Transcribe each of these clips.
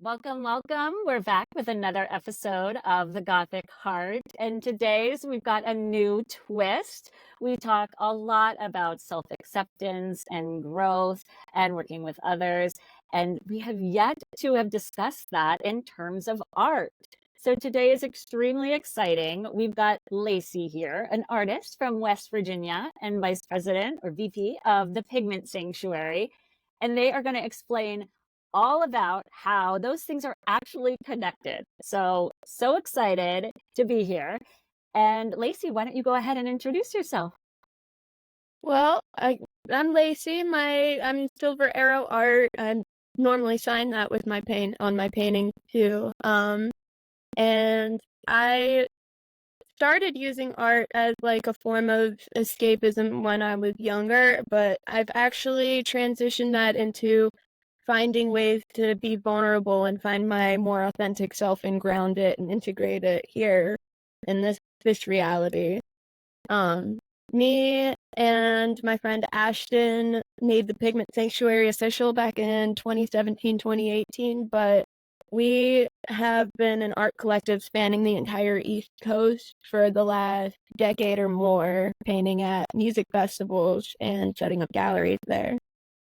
Welcome, welcome. We're back with another episode of the Gothic Heart. And today's we've got a new twist. We talk a lot about self-acceptance and growth and working with others. And we have yet to have discussed that in terms of art. So today is extremely exciting. We've got Lacey here, an artist from West Virginia and vice president or VP of the Pigment Sanctuary. And they are going to explain all about how those things are actually connected. So excited to be here. And Lacey, why don't you go ahead and introduce yourself? Well, I'm Lacey. I'm Silver Arrow Art. I normally sign that with my paint on my painting too. And I started using art as like a form of escapism when I was younger, but I've actually transitioned that into finding ways to be vulnerable and find my more authentic self and ground it and integrate it here in this reality. Um, Me and my friend Ashton made the Pigment Sanctuary official back in 2017, 2018, but we have been an art collective spanning the entire East Coast for the last decade or more, painting at music festivals and setting up galleries there.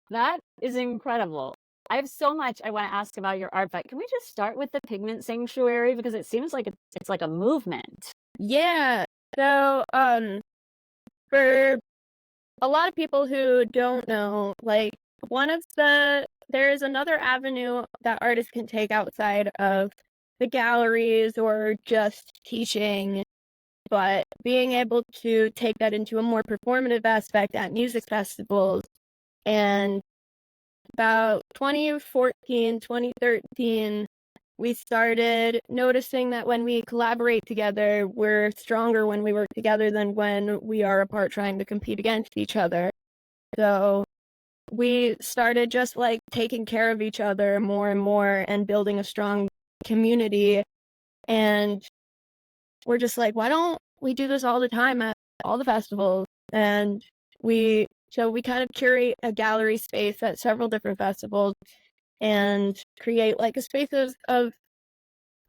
That is incredible. I have so much I want to ask about your art, but can we just start with the Pigment Sanctuary? Because it seems like it's like a movement. Yeah. So, for a lot of people who don't know, like there is another avenue that artists can take outside of the galleries or just teaching, but being able to take that into a more performative aspect at music festivals. And about 2014, 2013, we started noticing that when we collaborate together, we're stronger when we work together than when we are apart trying to compete against each other. So we started just like taking care of each other more and more and building a strong community. And we're just like, why don't we do this all the time at all the festivals? And we kind of curate a gallery space at several different festivals and create like a space of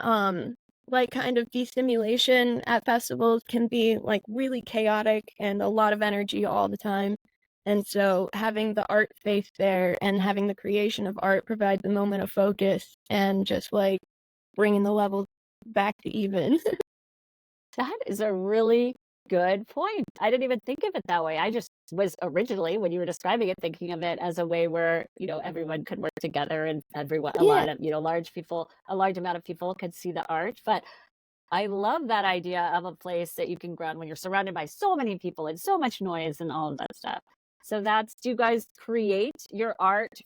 um like kind of destimulation at festivals can be like really chaotic and a lot of energy all the time. And so having the art space there and having the creation of art provide the moment of focus and just like bringing the levels back to even. That is a really good point. I didn't even think of it that way. I just was originally, when you were describing it, thinking of it as a way where, everyone could work together and everyone, a Yeah. lot of, a large amount of people could see the art. But I love that idea of a place that you can ground when you're surrounded by so many people and so much noise and all of that stuff. So do you guys create your art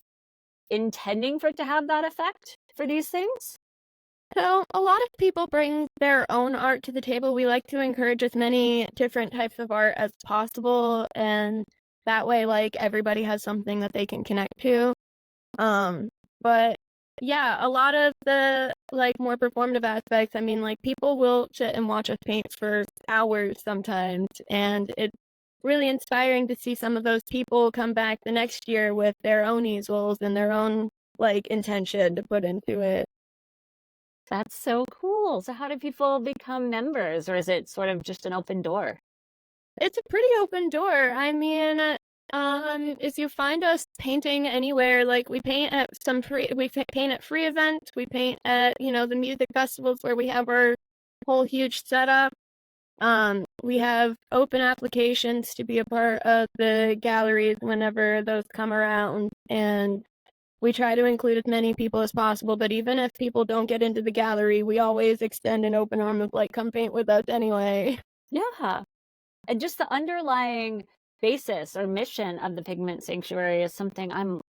intending for it to have that effect for these things? So a lot of people bring their own art to the table. We like to encourage as many different types of art as possible, and that way, like everybody has something that they can connect to. Um, but yeah, a lot of the like more performative aspects, I mean, like people will sit and watch us paint for hours sometimes, and it's really inspiring to see some of those people come back the next year with their own easels and their own like intention to put into it. That's so cool. So how do people become members, or is it sort of just an open door? It's a pretty open door. I mean, if you find us painting anywhere, like we paint at paint at free events, we paint at, the music festivals where we have our whole huge setup. We have open applications to be a part of the galleries whenever those come around, and we try to include as many people as possible. But even if people don't get into the gallery, we always extend an open arm of like, come paint with us anyway. Yeah. And just the underlying basis or mission of the Pigment Sanctuary is something I'm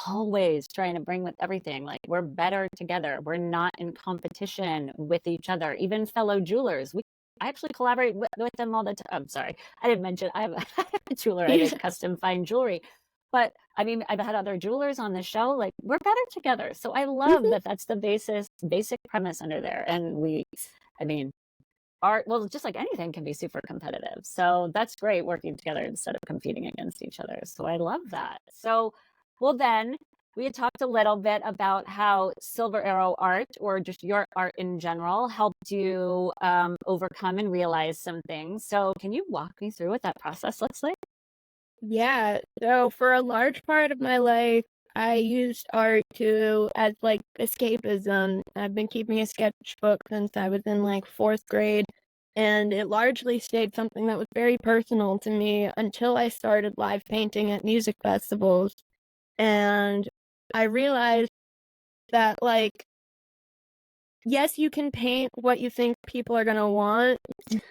always trying to bring with everything. Like, we're better together. We're not in competition with each other, even fellow jewelers. I actually collaborate with them all the time. I'm sorry, I didn't mention I have, I have a jeweler. I make custom fine jewelry. But I mean, I've had other jewelers on the show. Like, we're better together. So I love that that's the basic premise under there. And I mean, art, well, just like anything, can be super competitive. So that's great, working together instead of competing against each other. So I love that. So, well, then we had talked a little bit about how Silver Arrow art, or just your art in general, helped you overcome and realize some things. So can you walk me through what that process looks like? Yeah, so for a large part of my life, I used art to as like escapism. I've been keeping a sketchbook since I was in like fourth grade, and it largely stayed something that was very personal to me until I started live painting at music festivals. And I realized that, like, yes, you can paint what you think people are gonna want,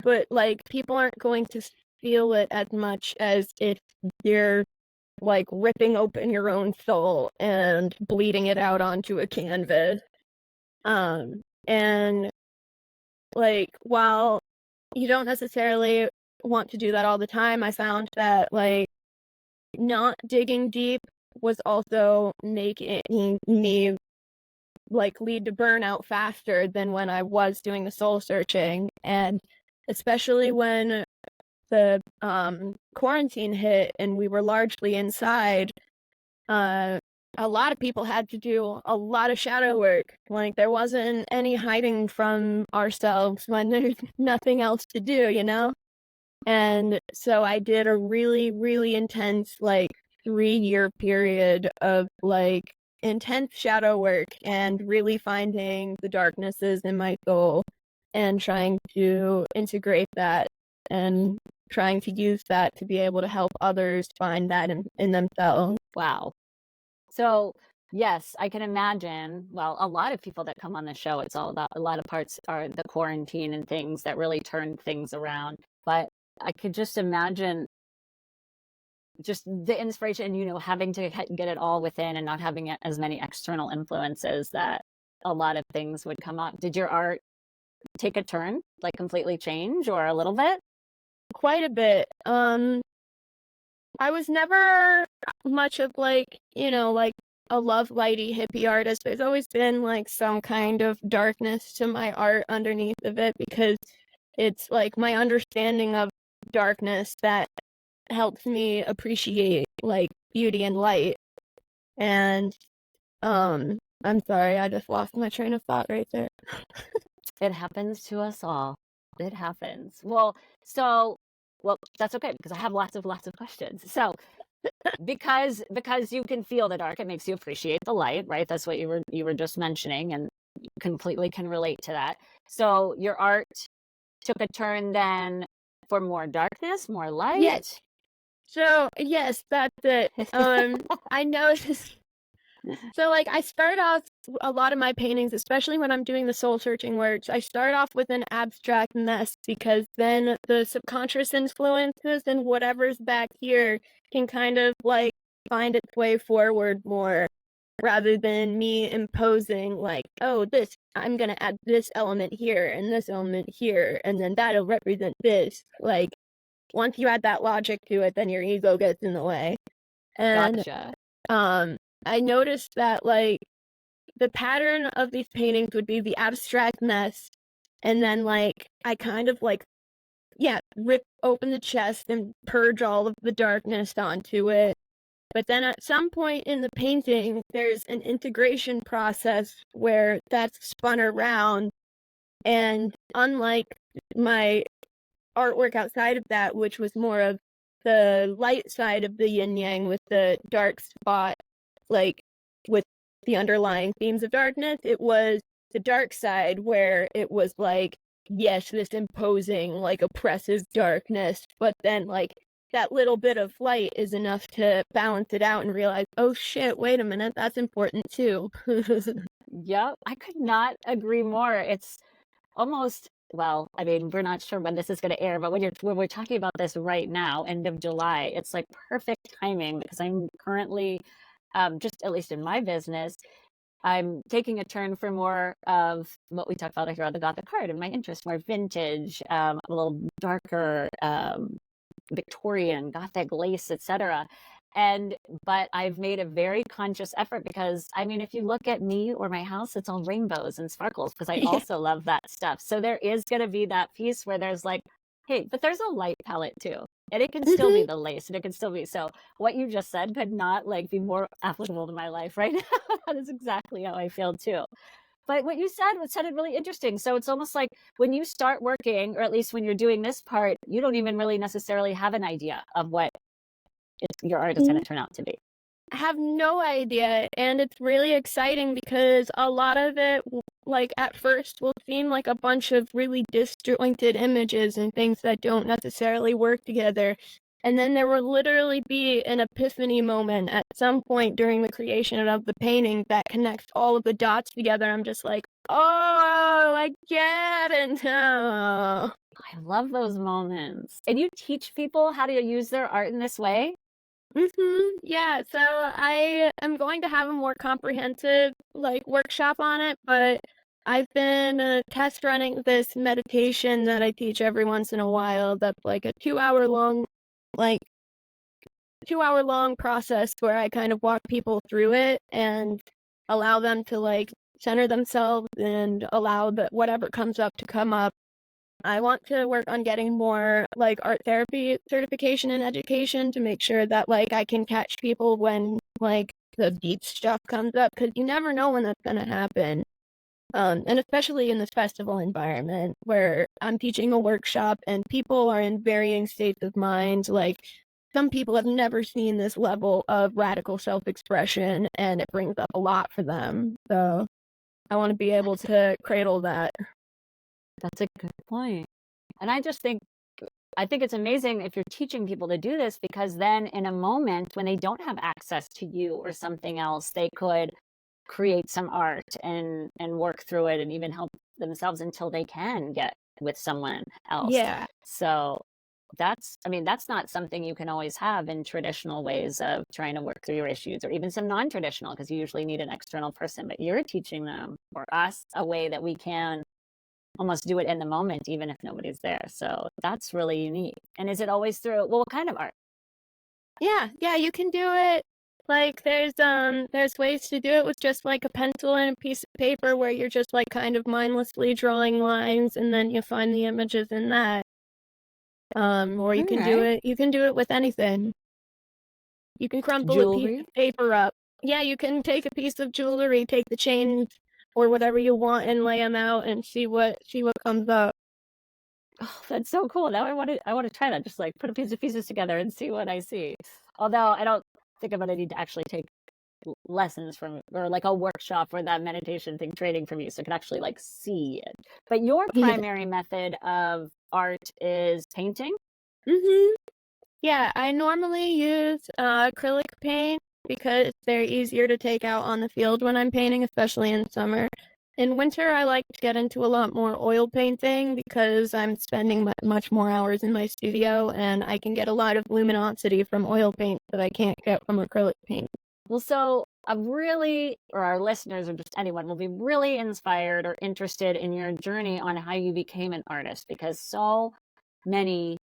but like people aren't going to feel it as much as if you're like ripping open your own soul and bleeding it out onto a canvas. And like while you don't necessarily want to do that all the time, I found that like not digging deep was also making me like lead to burnout faster than when I was doing the soul searching. And especially when the quarantine hit and we were largely inside, uh a lot of people had to do a lot of shadow work. Like there wasn't any hiding from ourselves when there's nothing else to do, you know? And so I did a really, really intense, like 3-year period of like intense shadow work and really finding the darknesses in my soul and trying to integrate that and trying to use that to be able to help others find that in themselves. Wow. So, yes, I can imagine. Well, a lot of people that come on the show, it's all about a lot of parts are the quarantine and things that really turned things around. But I could just imagine just the inspiration, having to get it all within and not having as many external influences that a lot of things would come up. Did your art take a turn, like completely change or a little bit? Quite a bit. I was never much of like, like a love lighty hippie artist. There's always been like some kind of darkness to my art underneath of it because it's like my understanding of darkness that helps me appreciate like beauty and light. And I'm sorry, I just lost my train of thought right there. It happens to us all. It happens. Well, that's okay because I have lots of questions. So, because you can feel the dark, it makes you appreciate the light, right? That's what you were just mentioning, and completely can relate to that. So, your art took a turn then for more darkness, more light. Yes. So yes, that's it. I noticed. So, like, I start off a lot of my paintings, especially when I'm doing the soul searching works, I start off with an abstract mess because then the subconscious influences and whatever's back here can kind of like find its way forward more rather than me imposing, like, oh, this, I'm gonna add this element here and this element here, and then that'll represent this. Like, once you add that logic to it, then your ego gets in the way. And Gotcha. I noticed that like the pattern of these paintings would be the abstract mess, and then like I kind of like rip open the chest and purge all of the darkness onto it. But then at some point in the painting, there's an integration process where that's spun around, and unlike my artwork outside of that, which was more of the light side of the yin yang with the dark spot, like with the underlying themes of darkness, it was the dark side where it was like, yes, this imposing, like oppressive darkness, but then like that little bit of light is enough to balance it out and realize, oh shit, wait a minute, that's important too. Yep, I could not agree more. It's almost, well, I mean, we're not sure when this is going to air, but when we're talking about this right now, end of July, it's like perfect timing because I'm currently, just at least in my business, I'm taking a turn for more of what we talked about here on the Gothic Heart and my interest, more vintage, a little darker, Victorian, Gothic lace, etc. But I've made a very conscious effort because I mean, if you look at me or my house, it's all rainbows and sparkles because I Yeah. also love that stuff. So there is going to be that piece where there's like, Hey, but there's a light palette too. And it can still be the lace and it can still be so what you just said could not like be more applicable to my life right now. That is exactly how I feel too. But what you said was sounded really interesting. So it's almost like when you start working, or at least when you're doing this part, you don't even really necessarily have an idea of what your art is going to turn out to be. I have no idea, and it's really exciting because a lot of it, like at first, will seem like a bunch of really disjointed images and things that don't necessarily work together. And then there will literally be an epiphany moment at some point during the creation of the painting that connects all of the dots together. I'm just like, oh, I get it now. I love those moments. And you teach people how to use their art in this way? Yeah, so I am going to have a more comprehensive like workshop on it, but I've been test running this meditation that I teach every once in a while. That's like a 2 hour long, like 2 hour long process where I kind of walk people through it and allow them to like center themselves and allow that whatever comes up to come up. I want to work on getting more like art therapy certification and education to make sure that like I can catch people when like the deep stuff comes up, because you never know when that's gonna happen. And especially in this festival environment where I'm teaching a workshop and people are in varying states of mind. Like some people have never seen this level of radical self-expression, and it brings up a lot for them. So I want to be able to cradle that. That's a good point. And I think it's amazing if you're teaching people to do this because then in a moment when they don't have access to you or something else, they could create some art and work through it and even help themselves until they can get with someone else. Yeah. So that's not something you can always have in traditional ways of trying to work through your issues or even some non-traditional because you usually need an external person, but you're teaching them or us a way that we can almost do it in the moment, even if nobody's there. So that's really unique. And is it always through, well, what kind of art? Yeah, you can do it. Like there's ways to do it with just like a pencil and a piece of paper where you're just like kind of mindlessly drawing lines and then you find the images in that. Or you can do it with anything. You can crumple a piece Jewelry? of paper up. Yeah, you can take a piece of jewelry, take the chains or whatever you want and lay them out and see what comes up. Oh, that's so cool. Now I want to try that. Just like put a piece of pieces together and see what I see. Although I don't think I'm gonna need to actually take lessons from or like a workshop or that meditation thing training from you so I can actually like see it. But your Yeah. primary method of art is painting? Mhm. Yeah, I normally use acrylic paint because they're easier to take out on the field when I'm painting, especially in summer. In winter, I like to get into a lot more oil painting because I'm spending much more hours in my studio and I can get a lot of luminosity from oil paint that I can't get from acrylic paint. Well, so I'm really, or our listeners, or just anyone, will be really inspired or interested in your journey on how you became an artist because so many,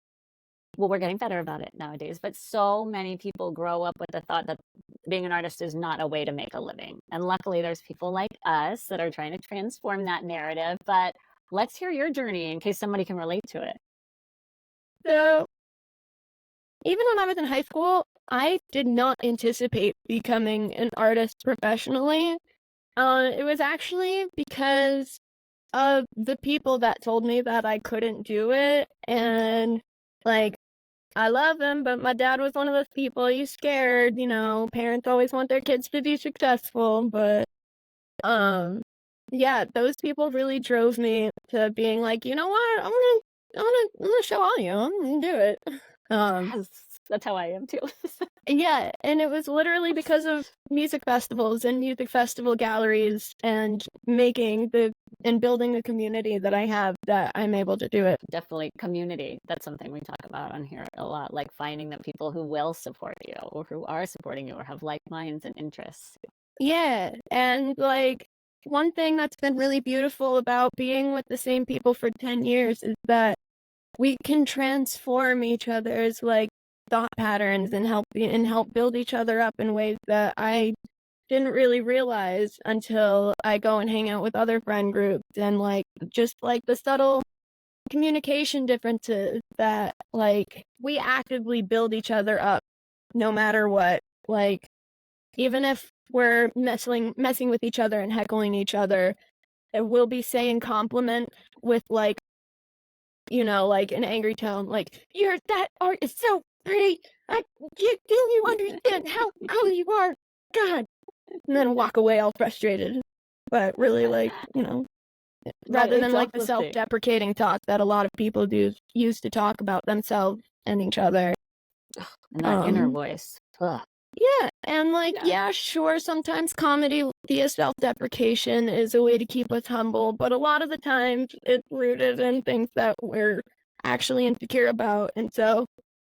well, we're getting better about it nowadays, but so many people grow up with the thought that being an artist is not a way to make a living. And luckily, there's people like us that are trying to transform that narrative. But let's hear your journey in case somebody can relate to it. So, even when I was in high school, I did not anticipate becoming an artist professionally. It was actually because of the people that told me that I couldn't do it, and like I love him, but my dad was one of those people. He's scared, parents always want their kids to be successful, but um yeah, those people really drove me to being like, you know what, I'm gonna show on you, I'm gonna do it. Um Yes, that's how I am too. yeah, and it was literally because of music festivals and music festival galleries and building the community that I have that I'm able to do it. Definitely community. That's something we talk about on here a lot, like finding the people who will support you or who are supporting you or have like minds and interests. Yeah, and like one thing that's been really beautiful about being with the same people for 10 years is that we can transform each other's like thought patterns and help build each other up in ways that I didn't really realize until I go and hang out with other friend groups and like just like the subtle communication differences that, like, we actively build each other up no matter what. Like, even if we're messing with each other and heckling each other, we'll be saying compliment with, like, like an angry tone, like, that art is so pretty. Do you understand how cool you are? God. And then walk away all frustrated. But really, like, rather than like the self-deprecating talk that a lot of people use to talk about themselves and each other. And that inner voice. Ugh. Yeah, and like, yeah, sure, sometimes comedy via self-deprecation is a way to keep us humble, but a lot of the times it's rooted in things that we're actually insecure about. And so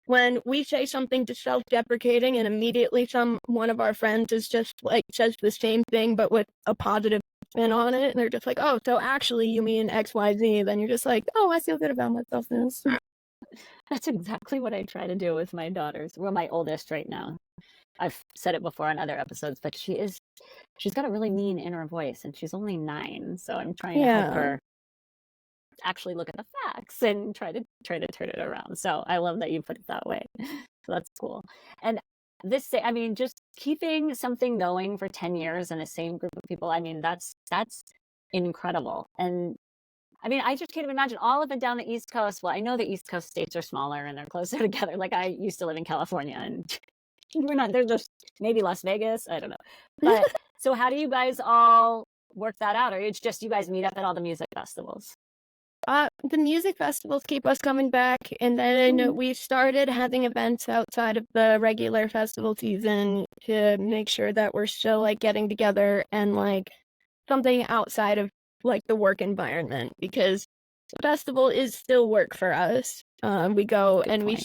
when we say something to self-deprecating and immediately one of our friends is just like says the same thing but with a positive spin on it, and they're just like, oh, so actually you mean XYZ, then you're just like, oh, I feel good about myself now. That's exactly what I try to do with my daughters. Well, my oldest right now. I've said it before on other episodes, but she's got a really mean inner voice, and she's only 9, so I'm trying to help her actually look at the facts and try to turn it around. So I love that you put it that way. So that's cool. And I mean, just keeping something going for 10 years in the same group of people, I mean, that's incredible. And I mean, I just can't even imagine all of it down the East Coast. Well, I know the East Coast states are smaller and they're closer together. Like, I used to live in California, and we're not, there's just maybe Las Vegas. I don't know. But so how do you guys all work that out? Or it's just you guys meet up at all the music festivals? The music festivals keep us coming back, and then we started having events outside of the regular festival season to make sure that we're still like getting together and like something outside of like the work environment, because the festival is still work for us. We go and we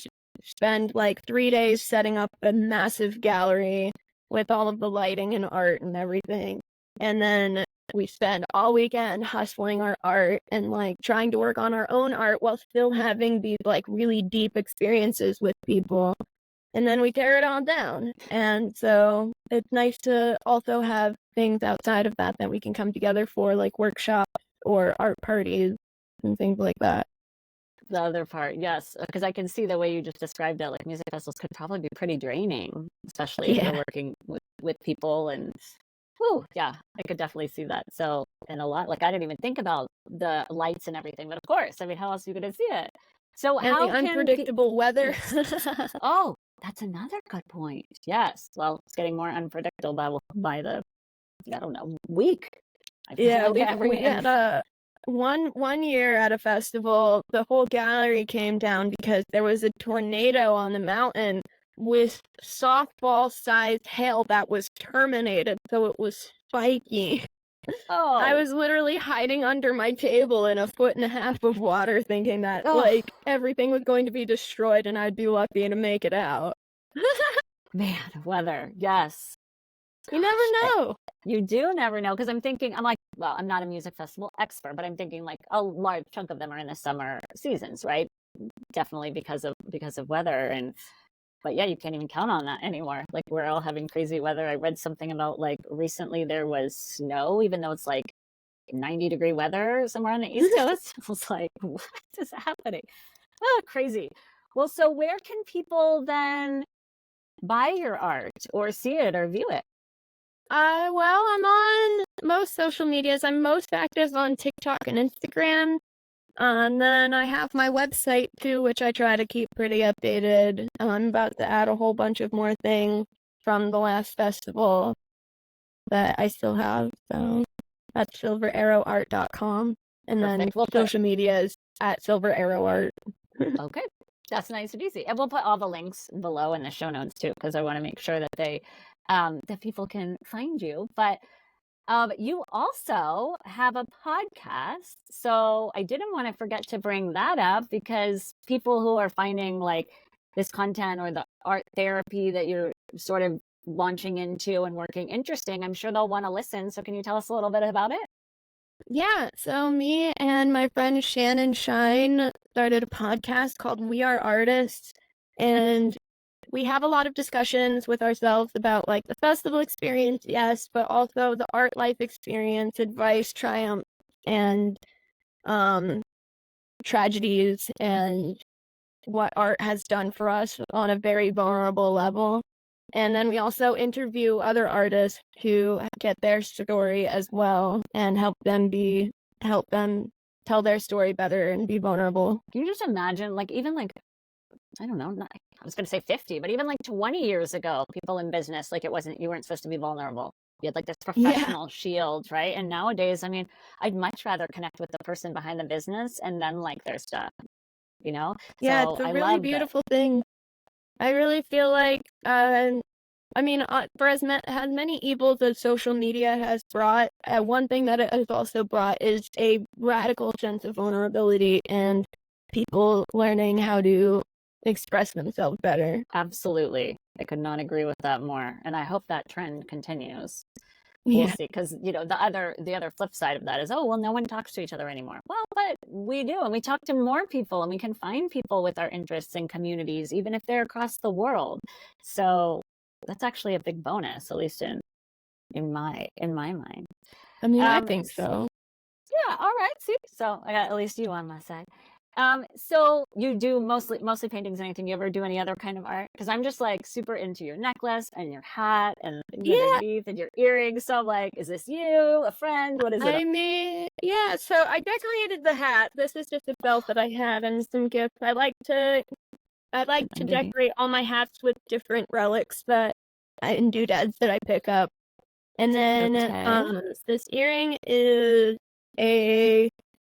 spend like 3 days setting up a massive gallery with all of the lighting and art and everything, and then we spend all weekend hustling our art and like trying to work on our own art while still having these like really deep experiences with people. And then we tear it all down. And so it's nice to also have things outside of that we can come together for, like workshops or art parties and things like that. The other part, yes, because I can see the way you just described it. Like, music festivals could probably be pretty draining, especially if you're working with people. And yeah, I could definitely see that. So, and a lot, like, I didn't even think about the lights and everything, but of course, I mean, how else are you going to see it? So and how the unpredictable weather. Oh, that's another good point. Yes. Well, it's getting more unpredictable by the, I don't know, week. I feel like we had one year at a festival, the whole gallery came down because there was a tornado on the mountain with softball-sized hail that was terminated, so it was spiky. Oh. I was literally hiding under my table in 1.5 feet of water thinking that, like, everything was going to be destroyed and I'd be lucky to make it out. Man, weather, yes. You never know. You do never know, because I'm like, well, I'm not a music festival expert, but I'm thinking like a large chunk of them are in the summer seasons, right? Definitely because of weather. But yeah, you can't even count on that anymore. Like, we're all having crazy weather. I read something about like recently there was snow, even though it's like 90-degree weather somewhere on the East Coast. I was like, what is happening? Oh, crazy. Well, so where can people then buy your art or see it or view it? Well, I'm on most social medias. I'm most active on TikTok and Instagram. And then I have my website too, which I try to keep pretty updated. I'm about to add a whole bunch of more things from the last festival that I still have. So that's silverarrowart.com. And then social media is at silverarrowart. Okay. That's nice and easy. And we'll put all the links below in the show notes too, because I want to make sure that that people can find you. But you also have a podcast. So I didn't want to forget to bring that up, because people who are finding like this content or the art therapy that you're sort of launching into and working interesting, I'm sure they'll want to listen. So can you tell us a little bit about it? Yeah, so me and my friend Shannon Shine started a podcast called We Are Artists, and we have a lot of discussions with ourselves about like the festival experience, yes, but also the art life experience, advice, triumph, and tragedies and what art has done for us on a very vulnerable level. And then we also interview other artists who get their story as well and help them tell their story better and be vulnerable. Can you just imagine, like, even like, I don't know, I was going to say 50, but even like 20 years ago, people in business, like you weren't supposed to be vulnerable. You had like this professional shield, right? And nowadays, I mean, I'd much rather connect with the person behind the business and then like their stuff, you know? Yeah, So it's a I really love that. beautiful thing. I really feel like, I mean, for as many evils as social media has brought, one thing that it has also brought is a radical sense of vulnerability and people learning how to express themselves better. Absolutely. I could not agree with that more. And I hope that trend continues. We'll see, because the other flip side of that is, oh well, no one talks to each other anymore. Well, but we do, and we talk to more people, and we can find people with our interests and communities, even if they're across the world. So that's actually a big bonus, at least in my mind. I mean, I think so. Yeah, all right. See, so I got at least you on my side. So you do mostly paintings and anything. You ever do any other kind of art? Because I'm just like super into your necklace and your hat and things underneath and your earrings. So I'm like, is this you, a friend? What is it? I mean, yeah, so I decorated the hat. This is just a belt that I had and some gifts. I like to decorate all my hats with different relics and doodads that I pick up. And then this earring is a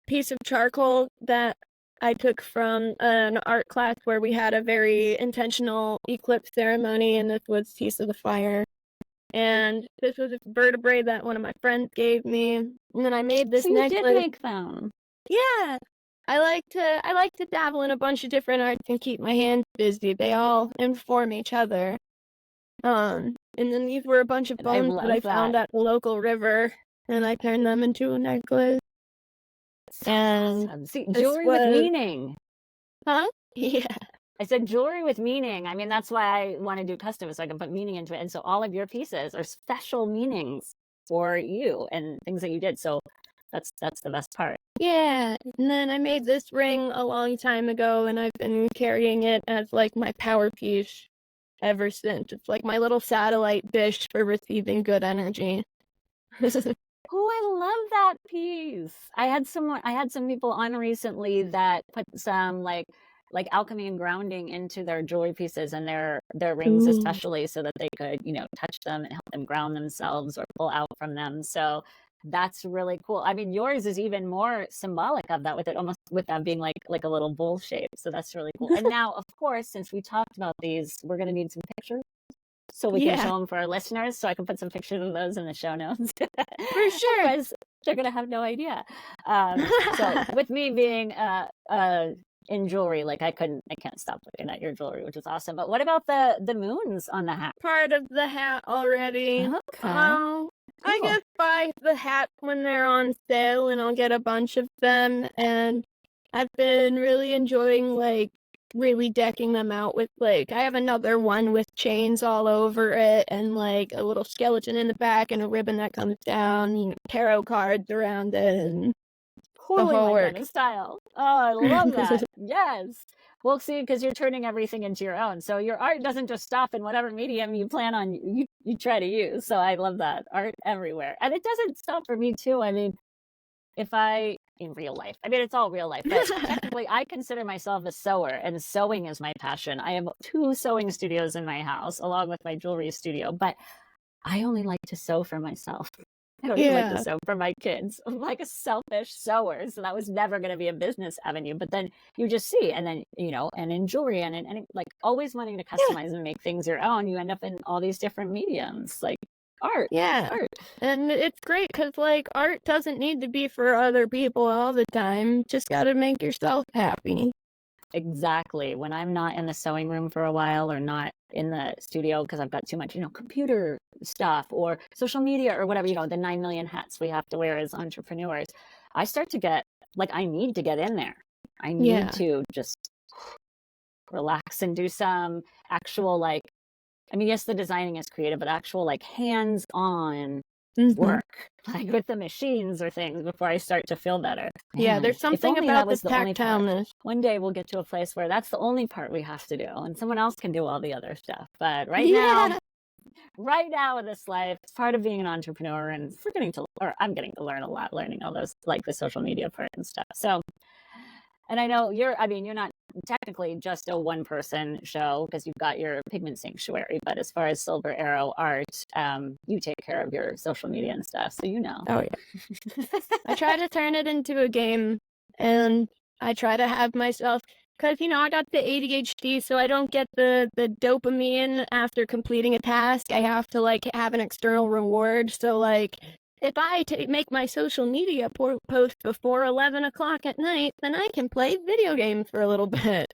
piece of charcoal that I took from an art class where we had a very intentional eclipse ceremony, and this was Piece of the Fire. And this was a vertebrae that one of my friends gave me. And then I made this necklace. You did make them. Yeah. I like to dabble in a bunch of different arts and keep my hands busy. They all inform each other. And then these were a bunch of bones that I found at the local river, and I turned them into a necklace. And awesome. See, jewelry with meaning. Huh? Yeah. I said jewelry with meaning. I mean, that's why I want to do custom, so I can put meaning into it. And so all of your pieces are special meanings for you and things that you did. So that's the best part. Yeah. And then I made this ring a long time ago, and I've been carrying it as like my power piece ever since. It's like my little satellite dish for receiving good energy. Oh, I love that piece. I had some people on recently that put some like alchemy and grounding into their jewelry pieces and their rings, especially, so that they could, touch them and help them ground themselves or pull out from them. So that's really cool. I mean, yours is even more symbolic of that, with it almost with that being like a little bowl shape. So that's really cool. And now, of course, since we talked about these, we're going to need some pictures so we can show them for our listeners. So I can put some pictures of those in the show notes. For sure. Otherwise, they're going to have no idea. So with me being in jewelry, like I can't stop looking at your jewelry, which is awesome. But what about the moons on the hat? Part of the hat already. Okay. I just buy the hats when they're on sale, and I'll get a bunch of them. And I've been really enjoying really decking them out with I have another one with chains all over it, and like a little skeleton in the back and a ribbon that comes down, tarot cards around it, and the whole work. Style. Oh, I love that. Yes. Well, see, because you're turning everything into your own. So your art doesn't just stop in whatever medium you plan on, you try to use. So I love that. Art everywhere. And it doesn't stop for me too. I mean, in real life, I mean, it's all real life, but technically I consider myself a sewer, and sewing is my passion. I have 2 sewing studios in my house along with my jewelry studio, but I only like to sew for myself. I don't even like to sew for my kids. I'm like a selfish sewer, so that was never going to be a business avenue. But then you just see, and then, and in jewelry and like always wanting to customize and make things your own, you end up in all these different mediums, like art. Art. And it's great because art doesn't need to be for other people all the time. Just got to make yourself happy. Exactly. When I'm not in the sewing room for a while, or not in the studio because I've got too much, computer stuff or social media or whatever, the 9 million hats we have to wear as entrepreneurs, I start to get I need to get in there. I need to just relax and do some actual I mean, yes, the designing is creative, but actual hands-on work, like with the machines or things before I start to feel better. Yeah, Man, there's if something only about that the was the only part. tactileness. One day we'll get to a place where that's the only part we have to do and someone else can do all the other stuff. But right now, in this life, it's part of being an entrepreneur, and I'm getting to learn a lot, learning all those, like the social media part and stuff. So, and I know you're not technically just a one person show because you've got your Pigment Sanctuary, but as far as Silver Arrow Art, you take care of your social media and stuff. So, Oh, yeah. I try to turn it into a game, and I try to have myself, because, I got the ADHD, so I don't get the dopamine after completing a task. I have to, have an external reward. So, if I make my social media post before 11 o'clock at night, then I can play video games for a little bit.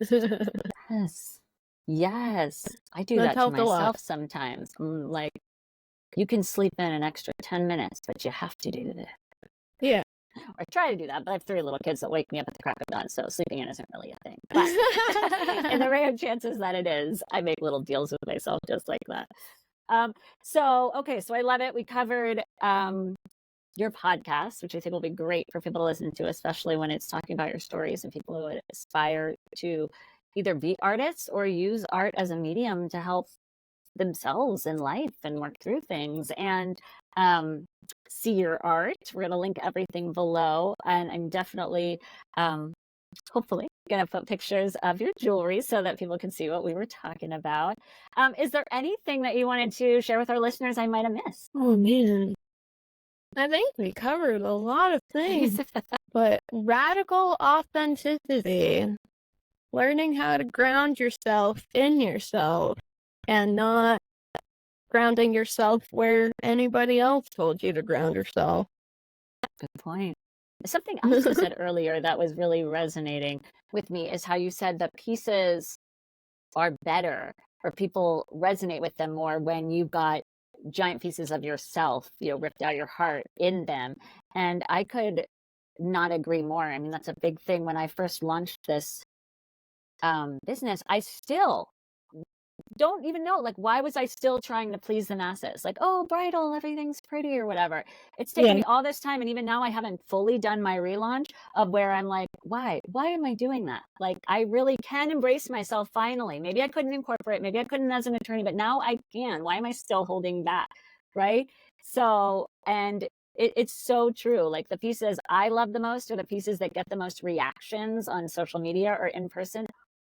Yes. Yes. I do That's that to helped a lot. myself sometimes. I'm like, you can sleep in an extra 10 minutes, but you have to do this. Yeah. Or try to do that, but I have 3 little kids that wake me up at the crack of dawn, so sleeping in isn't really a thing. But in the rare chances that it is, I make little deals with myself just like that. So I love it. We covered your podcast, which I think will be great for people to listen to, especially when it's talking about your stories and people who would aspire to either be artists or use art as a medium to help themselves in life and work through things and see your art. We're going to link everything below, and I'm definitely hopefully going to put pictures of your jewelry so that people can see what we were talking about. Is there anything that you wanted to share with our listeners I might have missed? Oh, man. I think we covered a lot of things, but radical authenticity, learning how to ground yourself in yourself and not grounding yourself where anybody else told you to ground yourself. Good point. Something else you said earlier that was really resonating with me is how you said that pieces are better, or people resonate with them more when you've got giant pieces of yourself, ripped out your heart in them. And I could not agree more. I mean, that's a big thing. When I first launched this business, I still don't even know, like, why was I still trying to please the masses? Like, oh, bridal, everything's pretty or whatever. It's taken me all this time, and even now I haven't fully done my relaunch of where I'm like, why am I doing that? Like, I really can embrace myself finally. Maybe I couldn't incorporate, maybe I couldn't as an attorney, but now I can. Why am I still holding back? Right? So, and it's so true. Like, the pieces I love the most, or the pieces that get the most reactions on social media or in person,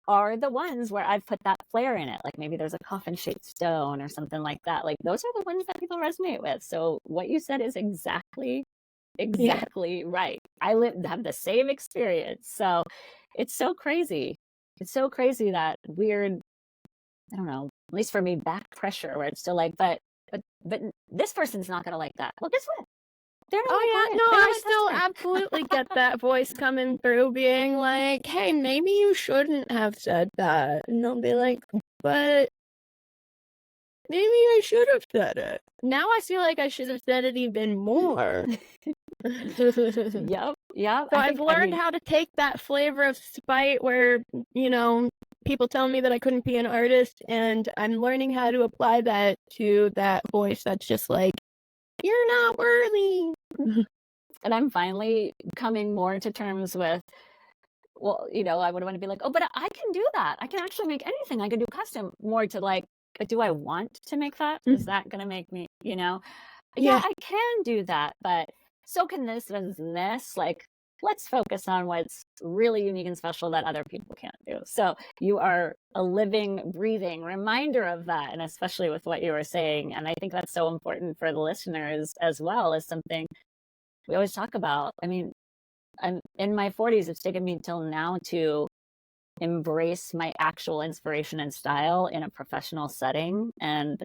are the ones where I've put that flair in it. Like, maybe there's a coffin-shaped stone or something like that. Like, those are the ones that people resonate with. So what you said is exactly right. I have the same experience. So it's so crazy. It's so crazy, that weird, I don't know, at least for me, back pressure where it's still like, but this person's not going to like that. Well, guess what? Oh, yeah, no, I still absolutely get that voice coming through being like, hey, maybe you shouldn't have said that. And I'll be like, but maybe I should have said it. Now I feel like I should have said it even more. Yep. So I've learned how to take that flavor of spite where, people tell me that I couldn't be an artist, and I'm learning how to apply that to that voice that's just like, you're not worthy. And I'm finally coming more to terms with, well, I would want to be like, oh, but I can do that. I can actually make anything. I can do custom, more to like, but do I want to make that? Is that going to make me, yeah, I can do that, but so can this and this. Like, let's focus on what's really unique and special that other people can't do. So you are a living, breathing reminder of that. And especially with what you were saying. And I think that's so important for the listeners as well, as something we always talk about. I mean, I'm in my 40s. It's taken me till now to embrace my actual inspiration and style in a professional setting. And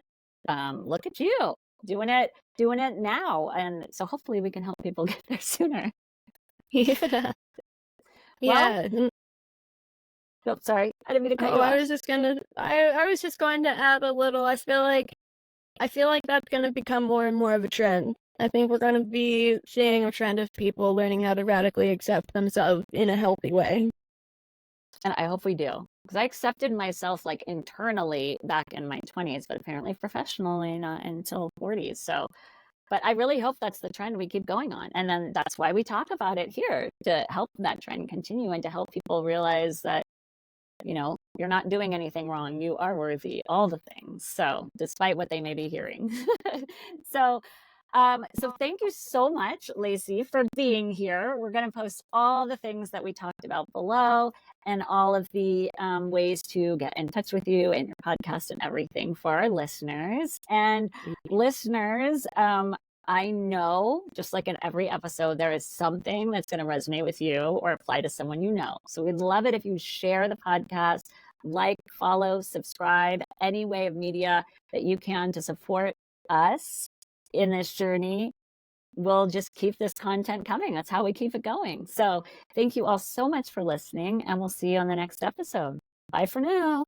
look at you doing it now. And so hopefully we can help people get there sooner. Yeah. Well, yeah. Oh, sorry. I didn't mean to cut you off. I was just going to add a little. I feel like that's going to become more and more of a trend. I think we're going to be seeing a trend of people learning how to radically accept themselves in a healthy way. And I hope we do. Because I accepted myself, like, internally back in my 20s, but apparently professionally not until 40s. So But I really hope that's the trend we keep going on. And then that's why we talk about it here, to help that trend continue and to help people realize that, you're not doing anything wrong. You are worthy, all the things. So despite what they may be hearing. so so thank you so much, Lacey, for being here. We're going to post all the things that we talked about below and all of the ways to get in touch with you and your podcast and everything for our listeners. And listeners, I know, just like in every episode, there is something that's going to resonate with you or apply to someone you know. So we'd love it if you share the podcast, like, follow, subscribe, any way of media that you can to support us in this journey. We'll just keep this content coming. That's how we keep it going. So thank you all so much for listening, and we'll see you on the next episode. Bye for now.